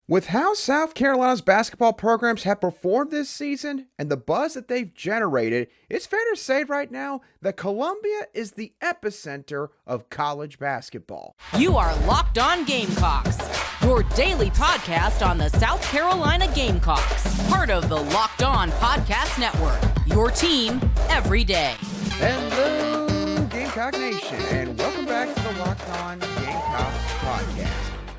With how South Carolina's basketball programs have performed this season and the buzz that they've generated, it's fair to say right now that Columbia is the epicenter of college basketball. You are Locked On Gamecocks, your daily podcast on the South Carolina Gamecocks, part of the Locked On Podcast Network, your team every day. Hello, Gamecock Nation, and welcome back to the Locked On Gamecocks podcast.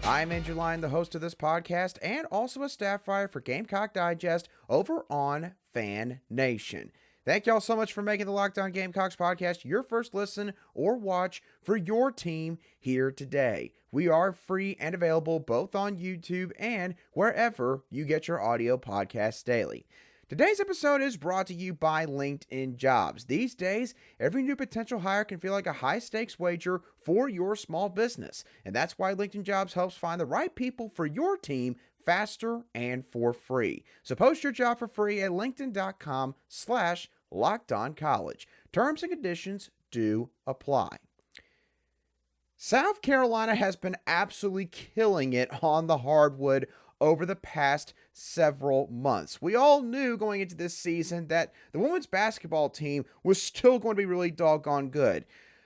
I'm Andrew Lyon, the host of this podcast, and also a staff writer for Gamecock Digest over on Fan Nation. Thank y'all so much for making the Locked On Gamecocks podcast your first listen or watch for your team here today. We are free and available both on YouTube and wherever you get your audio podcasts daily. Today's episode is brought to you by LinkedIn Jobs. These days, every new potential hire can feel like a high-stakes wager for your small business, and that's why LinkedIn Jobs helps find the right people for your team faster and for free. So post your job for free at linkedin.com/lockedoncollege. Terms and conditions do apply. South Carolina has been absolutely killing it on the hardwood over the past several months. We all knew going into this season that the women's basketball team was still going to be really doggone good.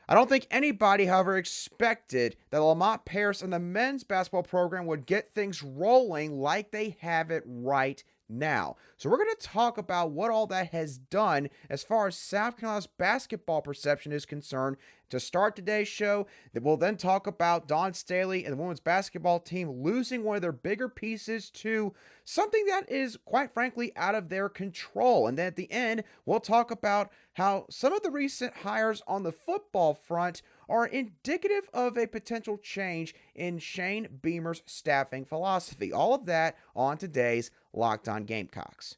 I don't think anybody, however, expected that Lamont Paris and the men's basketball program would get things rolling like they have it right now. So we're going to talk about what all that has done as far as South Carolina's basketball perception is concerned to start today's show. That we'll then talk about Dawn Staley and the women's basketball team losing one of their bigger pieces to something that is, quite frankly, out of their control. And then at the end, we'll talk about how some of the recent hires on the football front are indicative of a potential change in Shane Beamer's staffing philosophy. All of that on today's Locked On Gamecocks.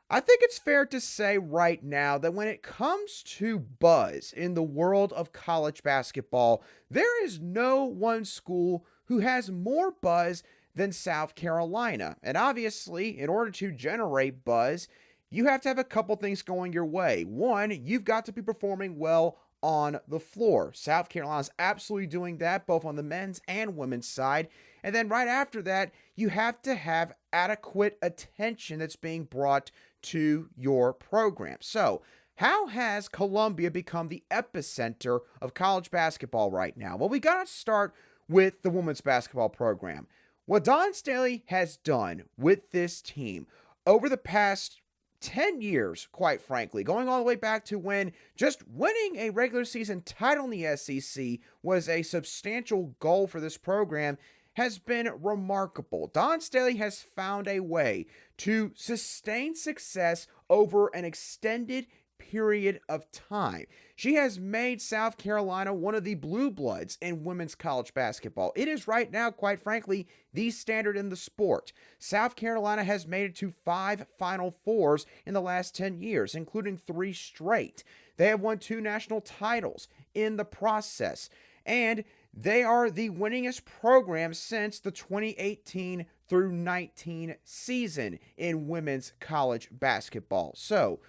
I think it's fair to say right now that when it comes to buzz in the world of college basketball, there is no one school who has more buzz than South Carolina. And obviously, in order to generate buzz, you have to have a couple things going your way. One, you've got to be performing well on the floor. South Carolina's absolutely doing that, both on the men's and women's side. And then right after that, you have to have adequate attention that's being brought to your program. So, how has Columbia become the epicenter of college basketball right now? Well, we got to start with the women's basketball program. What Dawn Staley has done with this team over the past 10 years, quite frankly, going all the way back to when just winning a regular season title in the SEC was a substantial goal for this program, has been remarkable. Dawn Staley has found a way to sustain success over an extended period of time. She has made South Carolina one of the blue bloods in women's college basketball. It is right now, quite frankly, the standard in the sport. South Carolina has made it to 5 Final Fours in the last 10 years, including 3 straight. They have won 2 national titles in the process, and they are the winningest program since the 2018 through 19 season in women's college basketball. So,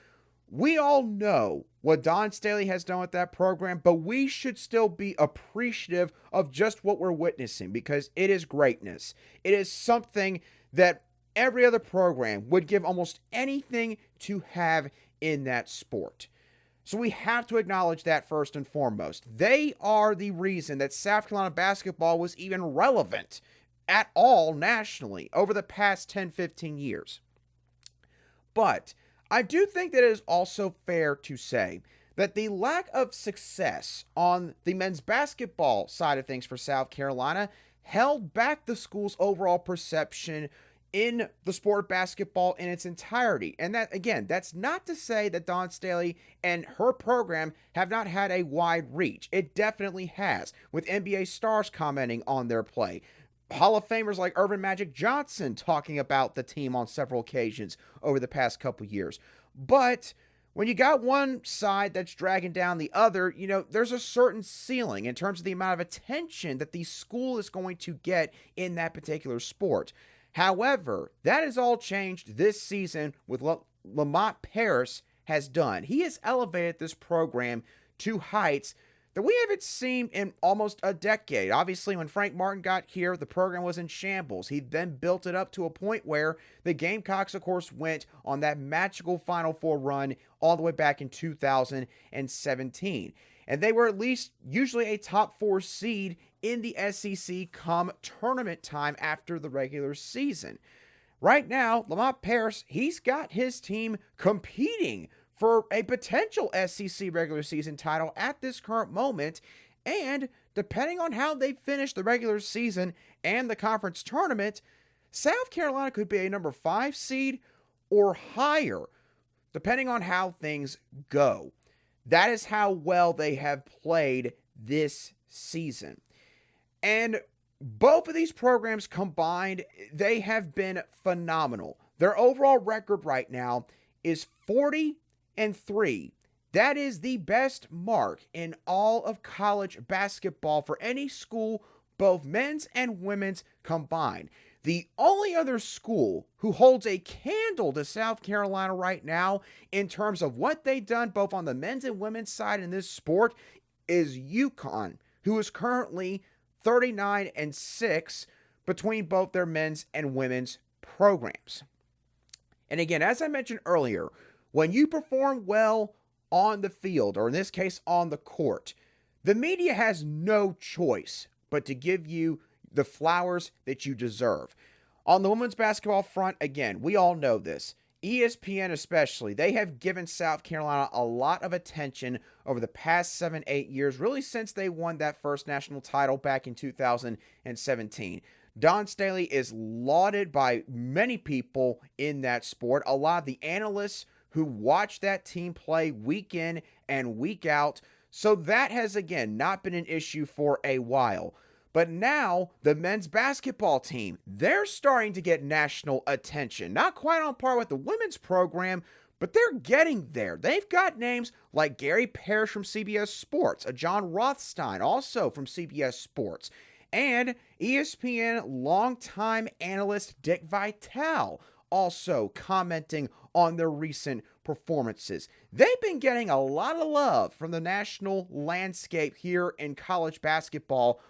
we all know what Dawn Staley has done with that program, but we should still be appreciative of just what we're witnessing because it is greatness. It is something that every other program would give almost anything to have in that sport. So we have to acknowledge that first and foremost. They are the reason that South Carolina basketball was even relevant at all nationally over the past 10-15 years. But I do think that it is also fair to say that the lack of success on the men's basketball side of things for South Carolina held back the school's overall perception in the sport of basketball in its entirety. And that, again, that's not to say that Dawn Staley and her program have not had a wide reach. It definitely has, with NBA stars commenting on their play. Hall of Famers like Earvin Magic Johnson talking about the team on several occasions over the past couple years. But when you got one side that's dragging down the other, there's a certain ceiling in terms of the amount of attention that the school is going to get in that particular sport. However, that has all changed this season with what Lamont Paris has done. He has elevated this program to heights that we haven't seen in almost a decade. Obviously, when Frank Martin got here, the program was in shambles. He then built it up to a point where the Gamecocks, of course, went on that magical Final Four run all the way back in 2017. And they were at least usually a top 4 seed in the SEC come tournament time after the regular season. Right now, Lamont Paris, he's got his team competing for a potential SEC regular season title at this current moment. And depending on how they finish the regular season and the conference tournament, South Carolina could be a number 5 seed or higher, depending on how things go. That is how well they have played this season. And both of these programs combined, they have been phenomenal. Their overall record right now is 40-3. That is the best mark in all of college basketball for any school, both men's and women's combined. The only other school who holds a candle to South Carolina right now in terms of what they've done both on the men's and women's side in this sport is UConn, who is currently 39-6 between both their men's and women's programs. And again, as I mentioned earlier, when you perform well on the field, or in this case on the court, the media has no choice but to give you the flowers that you deserve. On the women's basketball front, again, we all know this. ESPN especially, they have given South Carolina a lot of attention over the past 7-8 years, really since they won that first national title back in 2017. Don Staley is lauded by many people in that sport. A lot of the analysts who watch that team play week in and week out. So that has, again, not been an issue for a while. But now, the men's basketball team, they're starting to get national attention. Not quite on par with the women's program, but they're getting there. They've got names like Gary Parrish from CBS Sports, a John Rothstein, also from CBS Sports, and ESPN longtime analyst Dick Vitale, also commenting on their recent performances. They've been getting a lot of love from the national landscape here in college basketball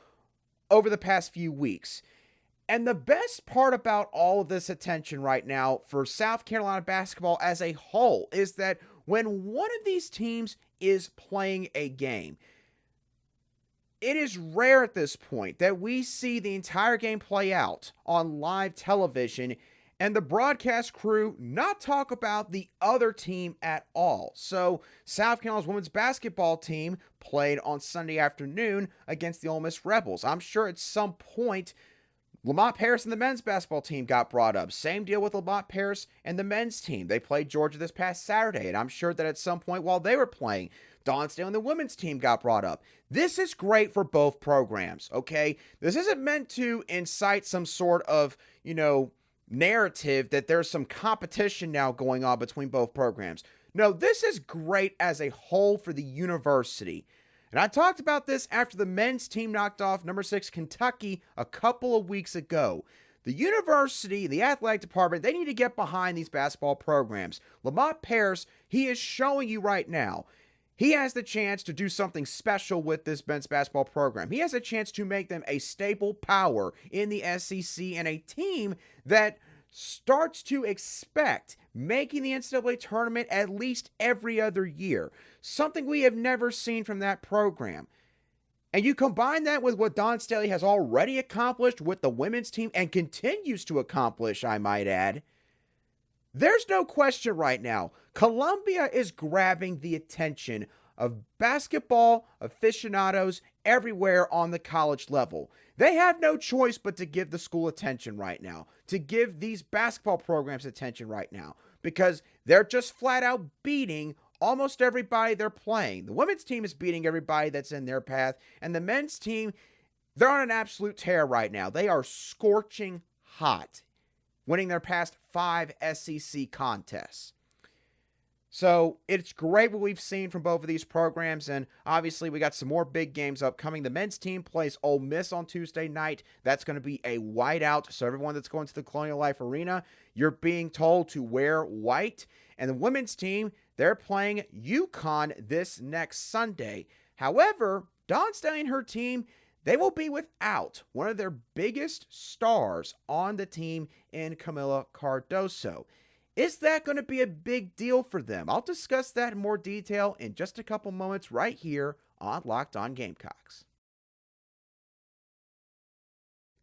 over the past few weeks. And the best part about all of this attention right now for South Carolina basketball as a whole is that when one of these teams is playing a game, it is rare at this point that we see the entire game play out on live television and the broadcast crew not talk about the other team at all. So South Carolina's women's basketball team played on Sunday afternoon against the Ole Miss Rebels. I'm sure at some point Lamont Paris and the men's basketball team got brought up. Same deal with Lamont Paris and the men's team. They played Georgia this past Saturday, and I'm sure that at some point while they were playing, Dawn Staley and the women's team got brought up. This is great for both programs, okay? This isn't meant to incite some sort of, narrative that there's some competition now going on between both programs. No, this is great as a whole for the university. And I talked about this after the men's team knocked off number 6 Kentucky a couple of weeks ago. The university, the athletic department, they need to get behind these basketball programs. Lamont Paris, he is showing you right now, he has the chance to do something special with this men's basketball program. He has a chance to make them a staple power in the SEC and a team that starts to expect making the NCAA tournament at least every other year. Something we have never seen from that program. And you combine that with what Dawn Staley has already accomplished with the women's team and continues to accomplish, I might add. There's no question right now. Columbia is grabbing the attention of basketball aficionados everywhere on the college level. They have no choice but to give the school attention right now, to give these basketball programs attention right now, because they're just flat out beating almost everybody they're playing. The women's team is beating everybody that's in their path, and the men's team, they're on an absolute tear right now. They are scorching hot, winning their past 5 SEC contests. So it's great what we've seen from both of these programs, and obviously we got some more big games upcoming. The men's team plays Ole Miss on Tuesday night. That's going to be a whiteout, so everyone that's going to the Colonial Life Arena, you're being told to wear white. And the women's team, they're playing UConn this next Sunday. However, Dawn Staley and her team, they will be without one of their biggest stars on the team in Kamilla Cardoso. Is that going to be a big deal for them? I'll discuss that in more detail in just a couple moments right here on Locked On Gamecocks.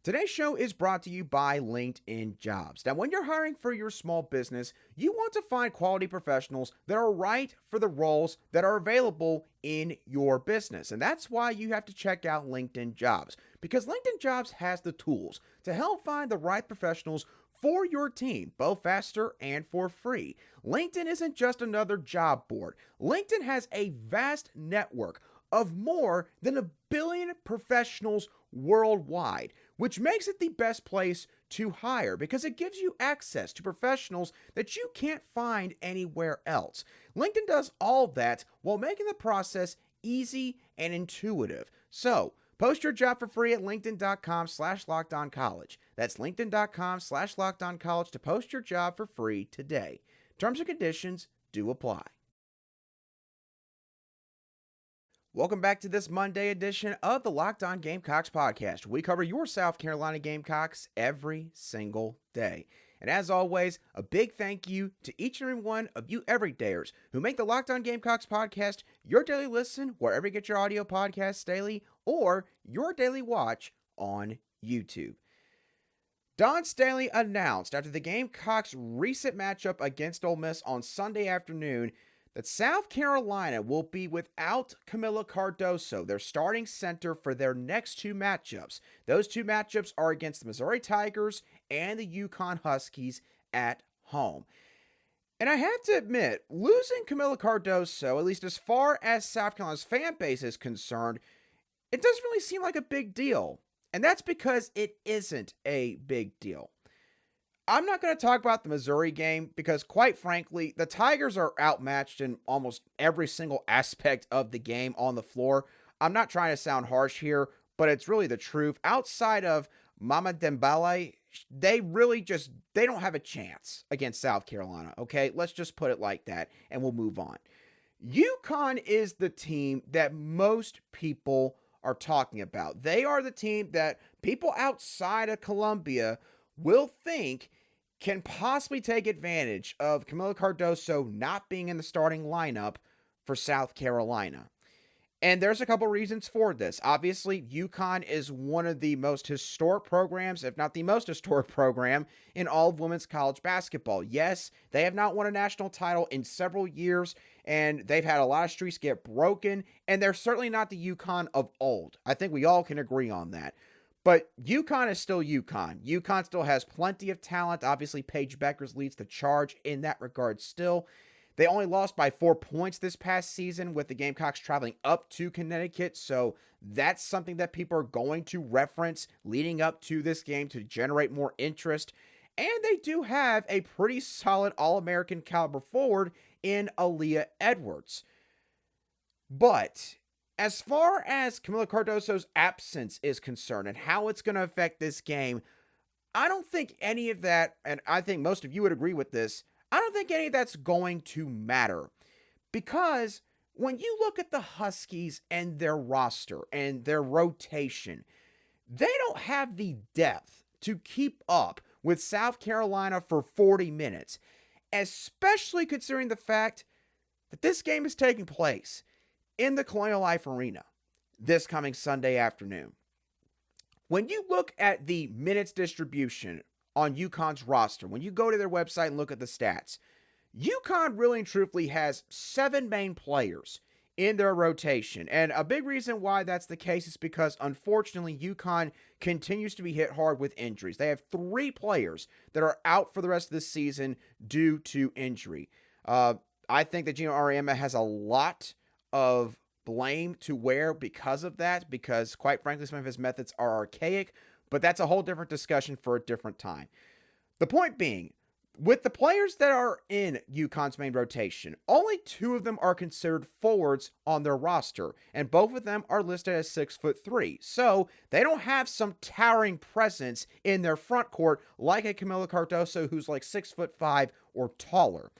Today's show is brought to you by LinkedIn Jobs. Now, when you're hiring for your small business, you want to find quality professionals that are right for the roles that are available in your business. And that's why you have to check out LinkedIn Jobs, because LinkedIn Jobs has the tools to help find the right professionals for your team, both faster and for free. LinkedIn isn't just another job board. LinkedIn has a vast network of more than 1 billion professionals worldwide, which makes it the best place to hire because it gives you access to professionals that you can't find anywhere else. LinkedIn does all that while making the process easy and intuitive. So, post your job for free at linkedin.com/lockedoncollege. That's linkedin.com/lockedoncollege to post your job for free today. Terms and conditions do apply. Welcome back to this Monday edition of the Locked On Gamecocks podcast. We cover your South Carolina Gamecocks every single day. And as always, a big thank you to each and every one of you everydayers who make the Locked On Gamecocks podcast your daily listen wherever you get your audio podcasts daily or your daily watch on YouTube. Dawn Staley announced after the Gamecocks' recent matchup against Ole Miss on Sunday afternoon that South Carolina will be without Kamilla Cardoso, their starting center, for their next two matchups. Those two matchups are against the Missouri Tigers and the UConn Huskies at home. And I have to admit, losing Kamilla Cardoso, at least as far as South Carolina's fan base is concerned, it doesn't really seem like a big deal. And that's because it isn't a big deal. I'm not going to talk about the Missouri game because, quite frankly, the Tigers are outmatched in almost every single aspect of the game on the floor. I'm not trying to sound harsh here, but it's really the truth. Outside of Mama Dembele, they don't have a chance against South Carolina, okay? Let's just put it like that, and we'll move on. UConn is the team that most people are talking about. They are the team that people outside of Columbia will think can possibly take advantage of Kamilla Cardoso not being in the starting lineup for South Carolina. And there's a couple reasons for this. Obviously, UConn is one of the most historic programs, if not the most historic program, in all of women's college basketball. Yes, they have not won a national title in several years, and they've had a lot of streaks get broken, and they're certainly not the UConn of old. I think we all can agree on that. But UConn is still UConn. UConn still has plenty of talent. Obviously, Paige Beckers leads the charge in that regard still. They only lost by 4 points this past season with the Gamecocks traveling up to Connecticut. So that's something that people are going to reference leading up to this game to generate more interest. And they do have a pretty solid All-American caliber forward in Aaliyah Edwards. But as far as Kamilla Cardoso's absence is concerned and how it's going to affect this game, I don't think any of that, and I think most of you would agree with this, I don't think any of that's going to matter. Because when you look at the Huskies and their roster and their rotation, they don't have the depth to keep up with South Carolina for 40 minutes, especially considering the fact that this game is taking place in the Colonial Life Arena this coming Sunday afternoon. When you look at the minutes distribution on UConn's roster, when you go to their website and look at the stats, UConn really and truthfully has 7 main players in their rotation. And a big reason why that's the case is because, unfortunately, UConn continues to be hit hard with injuries. They have 3 players that are out for the rest of the season due to injury. I think that Geno Auriemma has a lot of blame to wear because of that, because quite frankly, some of his methods are archaic, but that's a whole different discussion for a different time. The point being, with the players that are in UConn's main rotation, only 2 of them are considered forwards on their roster, and both of them are listed as 6'3". So they don't have some towering presence in their front court like a Kamilla Cardoso who's like 6'5" or taller.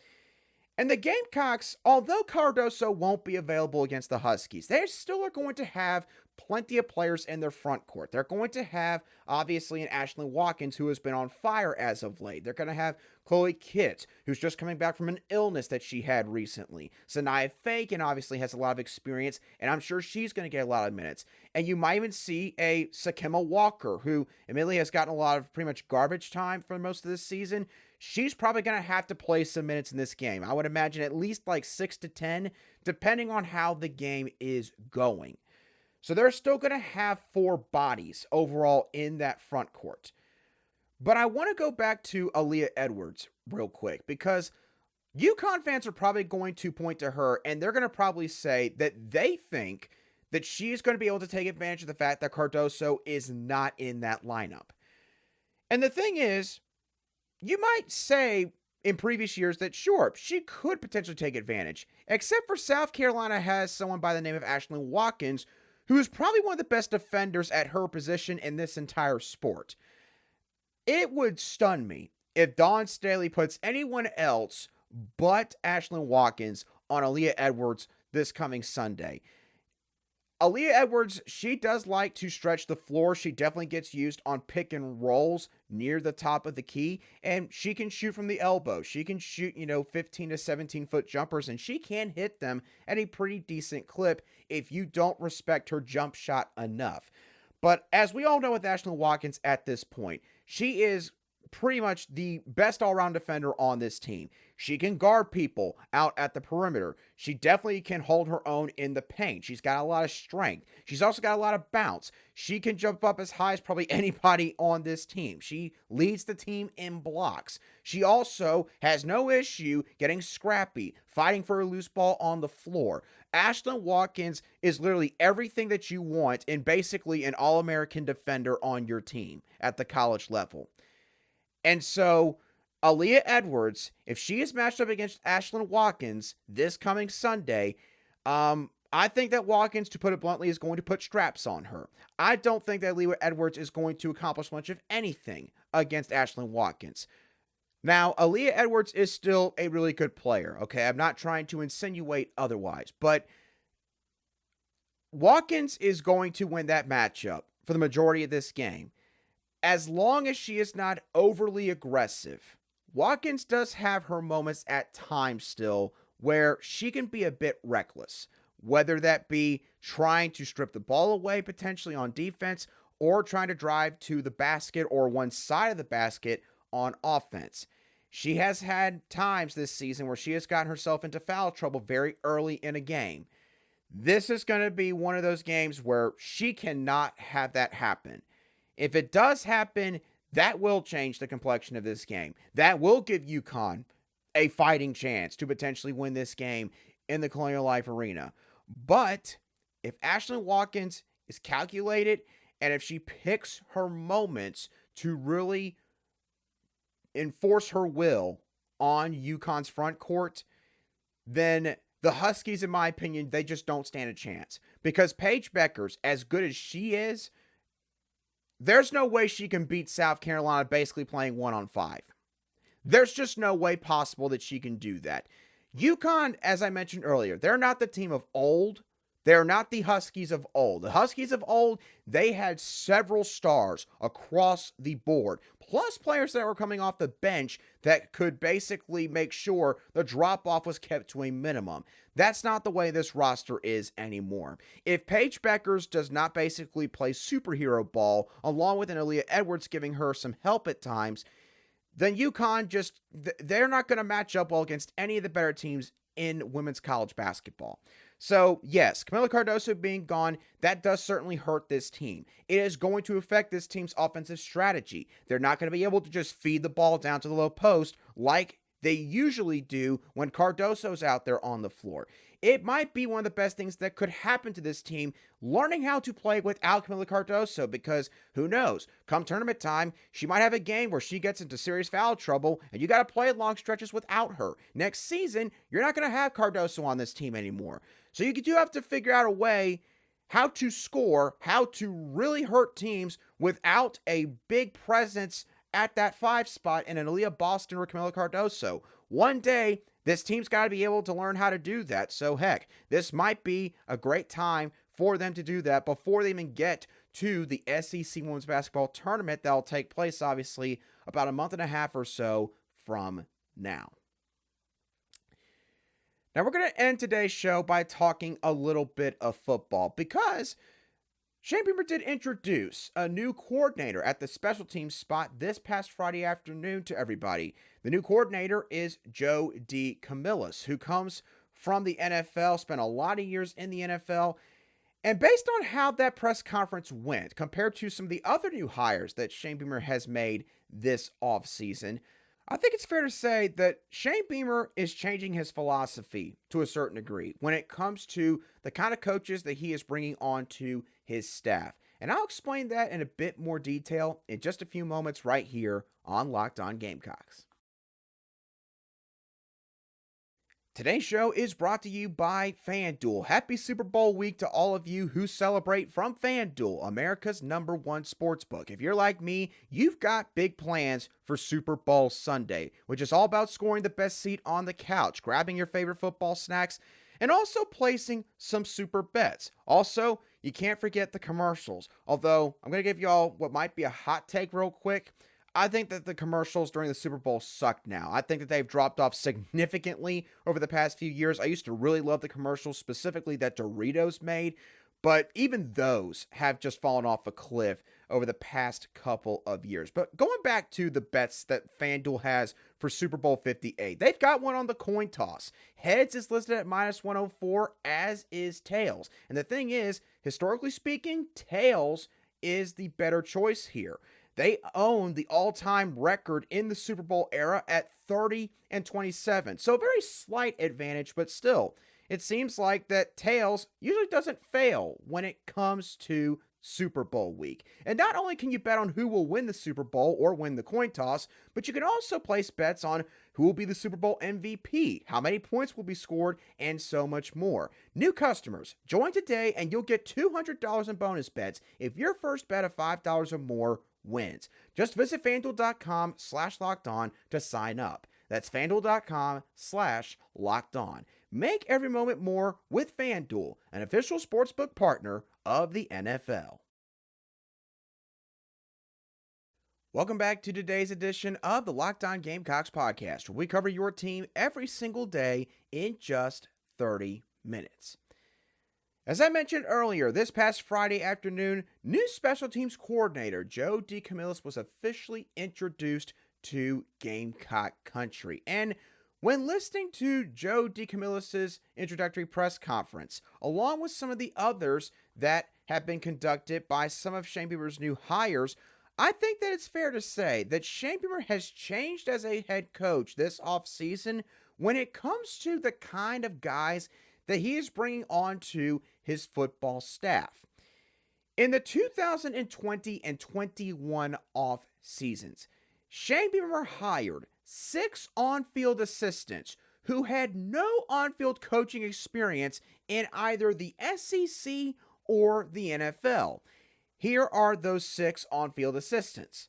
And the Gamecocks, although Cardoso won't be available against the Huskies, they still are going to have plenty of players in their front court. They're going to have, obviously, an Ashlyn Watkins, who has been on fire as of late. They're going to have Chloe Kitts, who's just coming back from an illness that she had recently. Sanaya Fagan obviously has a lot of experience, and I'm sure she's going to get a lot of minutes. And you might even see a Sakima Walker, who admittedly has gotten a lot of pretty much garbage time for most of this season. She's probably going to have to play some minutes in this game. I would imagine at least like 6 to 10, depending on how the game is going. So they're still going to have 4 bodies overall in that front court. But I want to go back to Aaliyah Edwards real quick, because UConn fans are probably going to point to her and they're going to probably say that they think that she's going to be able to take advantage of the fact that Cardoso is not in that lineup. And the thing is, you might say in previous years that sure, she could potentially take advantage, except for South Carolina has someone by the name of Ashlyn Watkins, who is probably one of the best defenders at her position in this entire sport. It would stun me if Dawn Staley puts anyone else but Ashlyn Watkins on Aaliyah Edwards this coming Sunday. Aaliyah Edwards, she does like to stretch the floor. She definitely gets used on pick and rolls near the top of the key, and she can shoot from the elbow. She can shoot, 15 to 17 foot jumpers, and she can hit them at a pretty decent clip if you don't respect her jump shot enough. But as we all know with Ashlyn Watkins at this point, she is pretty much the best all-around defender on this team. She can guard people out at the perimeter. She definitely can hold her own in the paint. She's got a lot of strength. She's also got a lot of bounce. She can jump up as high as probably anybody on this team. She leads the team in blocks. She also has no issue getting scrappy, fighting for a loose ball on the floor. Ashlyn Watkins is literally everything that you want in basically an All-American defender on your team at the college level. And so, Aaliyah Edwards, if she is matched up against Ashlyn Watkins this coming Sunday, I think that Watkins, to put it bluntly, is going to put straps on her. I don't think that Aaliyah Edwards is going to accomplish much of anything against Ashlyn Watkins. Now, Aaliyah Edwards is still a really good player, okay? I'm not trying to insinuate otherwise, but Watkins is going to win that matchup for the majority of this game. As long as she is not overly aggressive. Watkins does have her moments at times still where she can be a bit reckless, whether that be trying to strip the ball away potentially on defense or trying to drive to the basket or one side of the basket on offense. She has had times this season where she has gotten herself into foul trouble very early in a game. This is going to be one of those games where she cannot have that happen. If it does happen, that will change the complexion of this game. That will give UConn a fighting chance to potentially win this game in the Colonial Life Arena. But if Ashlyn Watkins is calculated and if she picks her moments to really enforce her will on UConn's front court, then the Huskies, in my opinion, they just don't stand a chance. Because Paige Bueckers, as good as she is, there's no way she can beat South Carolina basically playing 1-on-5. There's just no way possible that she can do that. UConn, as I mentioned earlier, they're not the team of old. They're not the Huskies of old. The Huskies of old, they had several stars across the board, plus players that were coming off the bench that could basically make sure the drop-off was kept to a minimum. That's not the way this roster is anymore. If Paige Bueckers does not basically play superhero ball, along with an Aaliyah Edwards giving her some help at times, then UConn they're not going to match up well against any of the better teams in women's college basketball. So, yes, Kamilla Cardoso being gone, that does certainly hurt this team. It is going to affect this team's offensive strategy. They're not going to be able to just feed the ball down to the low post like they usually do when Cardoso's out there on the floor. It might be one of the best things that could happen to this team, learning how to play without Kamilla Cardoso, because who knows, come tournament time, she might have a game where she gets into serious foul trouble, and you got to play long stretches without her. Next season, you're not going to have Cardoso on this team anymore. So you do have to figure out a way how to score, how to really hurt teams without a big presence at that 5 spot in an Aaliyah Boston or Kamilla Cardoso. One day, this team's got to be able to learn how to do that. So heck, this might be a great time for them to do that before they even get to the SEC Women's Basketball Tournament that will take place, obviously, about a month and a half or so from now. Now, we're going to end today's show by talking a little bit of football because Shane Beamer did introduce a new coordinator at the special teams spot this past Friday afternoon to everybody. The new coordinator is Joe DeCamillis, who comes from the NFL, spent a lot of years in the NFL. And based on how that press conference went, compared to some of the other new hires that Shane Beamer has made this offseason, I think it's fair to say that Shane Beamer is changing his philosophy to a certain degree when it comes to the kind of coaches that he is bringing on to his staff. And I'll explain that in a bit more detail in just a few moments right here on Locked On Gamecocks. Today's show is brought to you by FanDuel. Happy Super Bowl week to all of you who celebrate from FanDuel, America's #1 sportsbook. If you're like me, you've got big plans for Super Bowl Sunday, which is all about scoring the best seat on the couch, grabbing your favorite football snacks, and also placing some super bets. Also, you can't forget the commercials. Although, I'm going to give y'all what might be a hot take real quick. I think that the commercials during the Super Bowl suck now. I think that they've dropped off significantly over the past few years. I used to really love the commercials, specifically that Doritos made, but even those have just fallen off a cliff over the past couple of years. But going back to the bets that FanDuel has for Super Bowl 58, they've got one on the coin toss. Heads is listed at -104, as is tails. And the thing is, historically speaking, tails is the better choice here. They own the all-time record in the Super Bowl era at 30-27. So a very slight advantage, but still, it seems like that tails usually doesn't fail when it comes to Super Bowl week. And not only can you bet on who will win the Super Bowl or win the coin toss, but you can also place bets on who will be the Super Bowl MVP, how many points will be scored, and so much more. New customers, join today and you'll get $200 in bonus bets if your first bet of $5 or more wins. Just visit FanDuel.com/lockedon to sign up. That's FanDuel.com/lockedon. Make every moment more with FanDuel, an official sportsbook partner of the NFL. Welcome back to today's edition of the Locked On Gamecocks podcast, where we cover your team every single day in just 30 minutes. As I mentioned earlier, this past Friday afternoon, new special teams coordinator Joe DeCamillis was officially introduced to Gamecock country. And when listening to Joe DeCamillis' introductory press conference, along with some of the others that have been conducted by some of Shane Beamer's new hires, I think that it's fair to say that Shane Beamer has changed as a head coach this offseason when it comes to the kind of guys that he is bringing on to his football staff. In the 2020 and 21 off seasons, Shane Beamer hired 6 on-field assistants who had no on-field coaching experience in either the SEC or the NFL. Here are those 6 on-field assistants.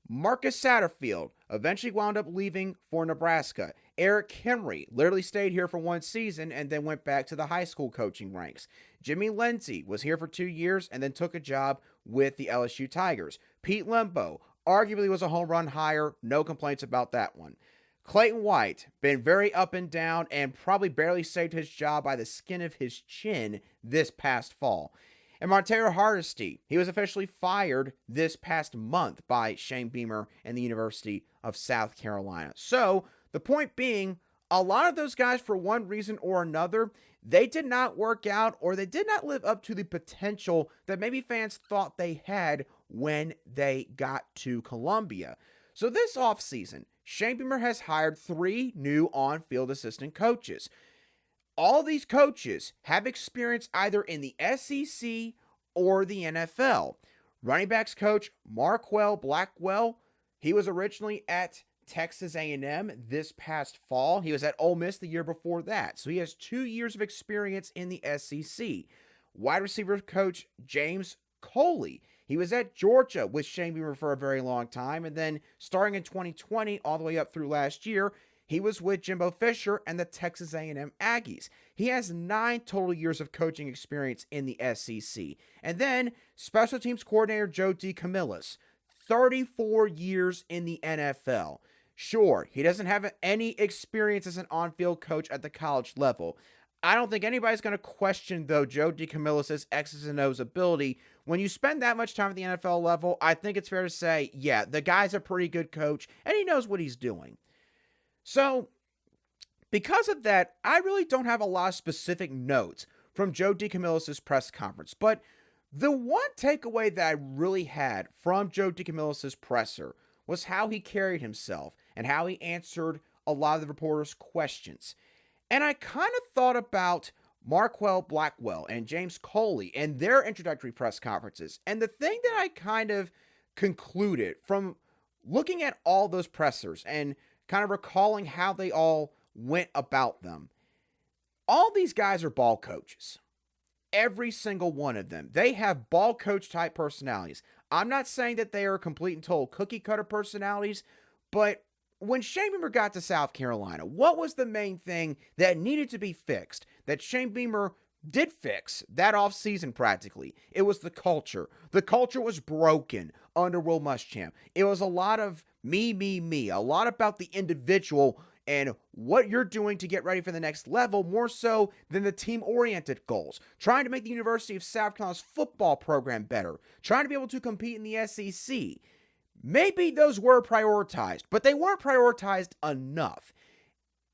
Marcus Satterfield eventually wound up leaving for Nebraska. Eric Henry literally stayed here for 1 season and then went back to the high school coaching ranks. Jimmy Lindsey was here for 2 years and then took a job with the LSU Tigers. Pete Lembo arguably was a home run hire. No complaints about that one. Clayton White, been very up and down and probably barely saved his job by the skin of his chin this past fall. And Montero Hardesty, he was officially fired this past month by Shane Beamer and the University of South Carolina. So, the point being, a lot of those guys, for one reason or another, they did not work out or they did not live up to the potential that maybe fans thought they had when they got to Columbia. So this offseason, Shane Beamer has hired 3 new on-field assistant coaches. All these coaches have experience either in the SEC or the NFL. Running backs coach Marquell Blackwell, he was originally at Texas A&M this past fall. He was at Ole Miss the year before that. So he has 2 years of experience in the SEC. Wide receiver coach James Coley, He was at Georgia with Shane Beamer for a very long time, and then starting in 2020 all the way up through last year, he was with Jimbo Fisher and the Texas A&M Aggies. He has 9 total years of coaching experience in the SEC. And then special teams coordinator Joe DeCamillis, 34 years in the NFL. Sure, he doesn't have any experience as an on-field coach at the college level. I don't think anybody's going to question, though, Joe DeCamillis' X's and O's ability. When you spend that much time at the NFL level, I think it's fair to say, yeah, the guy's a pretty good coach, and he knows what he's doing. So, because of that, I really don't have a lot of specific notes from Joe DeCamillis' press conference. But the one takeaway that I really had from Joe DeCamillis' presser was how he carried himself and how he answered a lot of the reporters' questions. And I kind of thought about Marquel Blackwell and James Coley and their introductory press conferences. And the thing that I kind of concluded from looking at all those pressers and kind of recalling how they all went about them, all these guys are ball coaches. Every single one of them. They have ball coach type personalities. I'm not saying that they are complete and total cookie cutter personalities, but when Shane Beamer got to South Carolina, what was the main thing that needed to be fixed that Shane Beamer did fix that offseason practically? It was the culture. The culture was broken under Will Muschamp. It was a lot of me, a lot about the individual and what you're doing to get ready for the next level, more so than the team-oriented goals. Trying to make the University of South Carolina's football program better. Trying to be able to compete in the SEC. Maybe those were prioritized, but they weren't prioritized enough.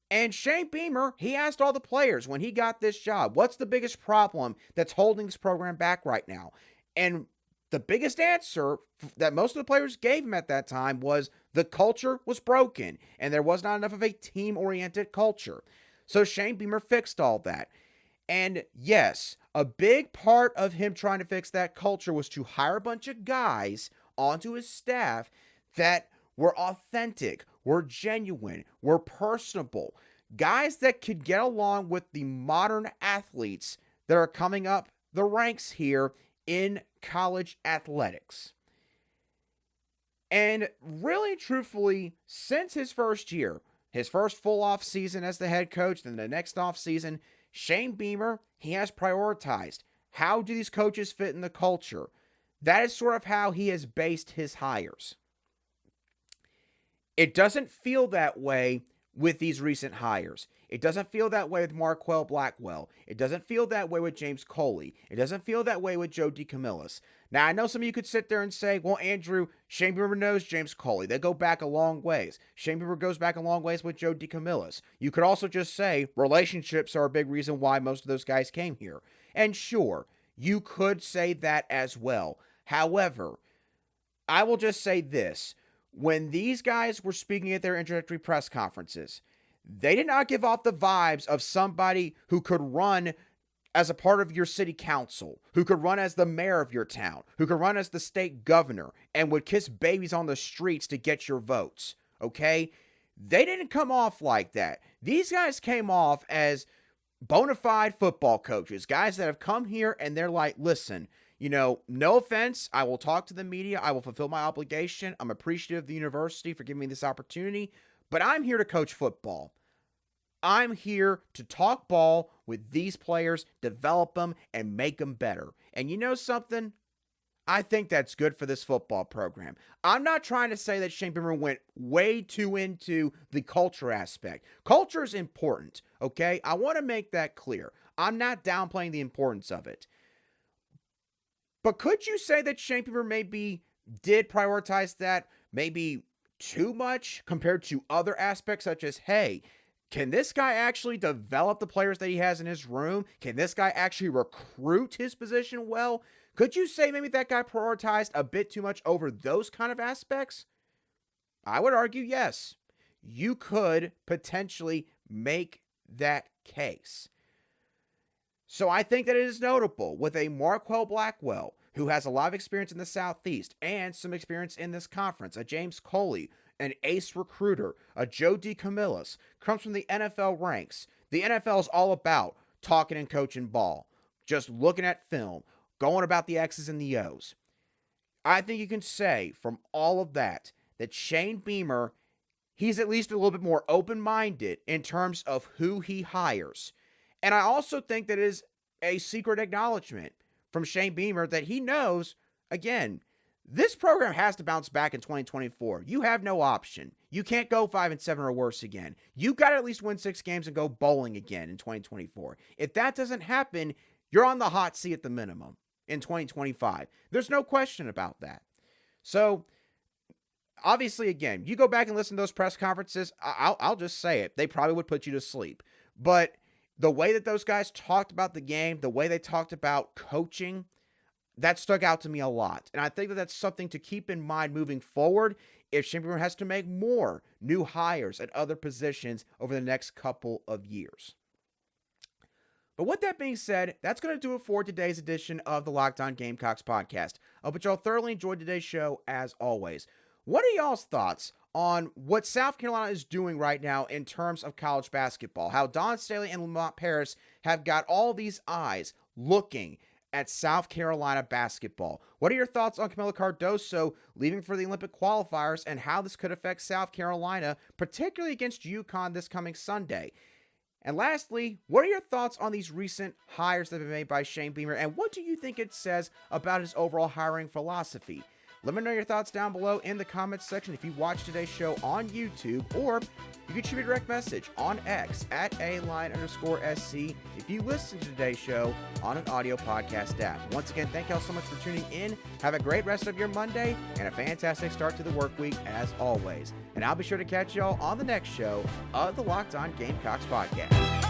And Shane Beamer, he asked all the players when he got this job, what's the biggest problem that's holding this program back right now? And the biggest answer that most of the players gave him at that time was the culture was broken and there was not enough of a team-oriented culture. So Shane Beamer fixed all that. And yes, a big part of him trying to fix that culture was to hire a bunch of guys onto his staff that were authentic, were genuine, were personable. Guys that could get along with the modern athletes that are coming up the ranks here in college athletics. And really, truthfully, since his first year, his first full off season as the head coach, then the next off season, Shane Beamer, he has prioritized how do these coaches fit in the culture. That is sort of how he has based his hires. It doesn't feel that way with these recent hires. It doesn't feel that way with Marquel Blackwell. It doesn't feel that way with James Coley. It doesn't feel that way with Joe DeCamillis. Now, I know some of you could sit there and say, well, Andrew, Shane Beamer knows James Coley. They go back a long ways. Shane Beamer goes back a long ways with Joe DeCamillis. You could also just say relationships are a big reason why most of those guys came here. And sure, you could say that as well. However, I will just say this. When these guys were speaking at their introductory press conferences, they did not give off the vibes of somebody who could run as a part of your city council, who could run as the mayor of your town, who could run as the state governor, and would kiss babies on the streets to get your votes, okay? They didn't come off like that. These guys came off as bona fide football coaches, guys that have come here and they're like, listen, you know, no offense, I will talk to the media, I will fulfill my obligation, I'm appreciative of the university for giving me this opportunity, but I'm here to coach football. I'm here to talk ball with these players, develop them, and make them better. And you know something? I think that's good for this football program. I'm not trying to say that Shane Beamer went way too into the culture aspect. Culture is important, okay? I want to make that clear. I'm not downplaying the importance of it. But could you say that Shane Beamer maybe did prioritize that maybe too much compared to other aspects such as, hey, can this guy actually develop the players that he has in his room? Can this guy actually recruit his position well? Could you say maybe that guy prioritized a bit too much over those kind of aspects? I would argue yes. You could potentially make that case. So I think that it is notable with a Marquel Blackwell, who has a lot of experience in the Southeast and some experience in this conference, a James Coley, an ace recruiter, a Joe DeCamillis, comes from the NFL ranks. The NFL is all about talking and coaching ball, just looking at film, going about the X's and the O's. I think you can say from all of that Shane Beamer, he's at least a little bit more open-minded in terms of who he hires. And I also think that it is a secret acknowledgement from Shane Beamer that he knows, again, this program has to bounce back in 2024. You have no option. You can't go 5-7 or worse again. You got to at least win 6 games and go bowling again in 2024. If that doesn't happen, you're on the hot seat at the minimum in 2025. There's no question about that. So, obviously, again, you go back and listen to those press conferences, I'll just say it. They probably would put you to sleep. But the way that those guys talked about the game, the way they talked about coaching, that stuck out to me a lot. And I think that that's something to keep in mind moving forward if Shane Beamer has to make more new hires at other positions over the next couple of years. But with that being said, that's going to do it for today's edition of the Locked On Gamecocks podcast. I hope y'all thoroughly enjoyed today's show as always. What are y'all's thoughts on what South Carolina is doing right now in terms of college basketball? How Don Staley and Lamont Paris have got all these eyes looking at South Carolina basketball. What are your thoughts on Kamilla Cardoso leaving for the Olympic qualifiers and how this could affect South Carolina, particularly against UConn this coming Sunday? And lastly, what are your thoughts on these recent hires that have been made by Shane Beamer, and what do you think it says about his overall hiring philosophy? Let me know your thoughts down below in the comments section if you watch today's show on YouTube, or you can shoot me a direct message on X at @A_SC if you listen to today's show on an audio podcast app. Once again, thank y'all so much for tuning in. Have a great rest of your Monday and a fantastic start to the work week as always. And I'll be sure to catch y'all on the next show of the Locked On Gamecocks podcast.